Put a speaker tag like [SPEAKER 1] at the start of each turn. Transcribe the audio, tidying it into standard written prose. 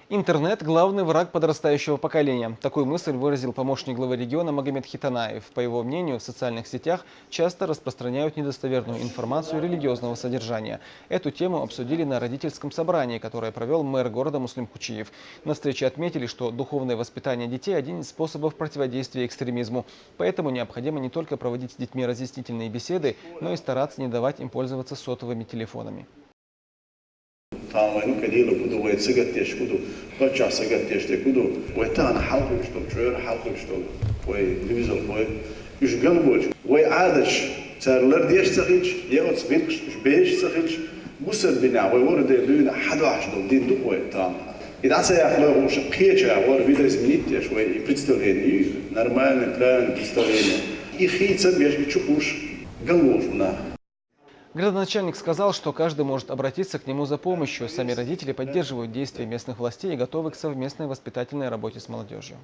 [SPEAKER 1] Интернет – главный враг подрастающего поколения. Такую мысль выразил помощник главы региона Магомед Хитанаев. По его мнению, в социальных сетях часто распространяют недостоверную информацию религиозного содержания. Эту тему обсудили на родительском собрании, которое провел мэр города Муслим Кучиев. На встрече отметили, что духовное воспитание детей – один из способов противодействия экстремизму. Поэтому необходимо не только проводить с детьми разъяснительные беседы, но и стараться не давать им пользоваться сотовыми телефонами.
[SPEAKER 2] Tamainu kadilo kudu way sigattesh kudu bacha sigattesh te kudu way tana halqi shto chur halqi shto way division way ishgan boj way adash sarlar dish tsakhich yot sbinch besh tsakhich musal bina way warde bina 11 din du way tam إذا سيا خلاه وش قيتها ور بيدرس منيت شوي представление нормальный правильный представление и хитца бежит чукуш галошна.
[SPEAKER 1] Градоначальник сказал, что каждый может обратиться к нему за помощью. Сами родители поддерживают действия местных властей и готовы к совместной воспитательной работе с молодежью.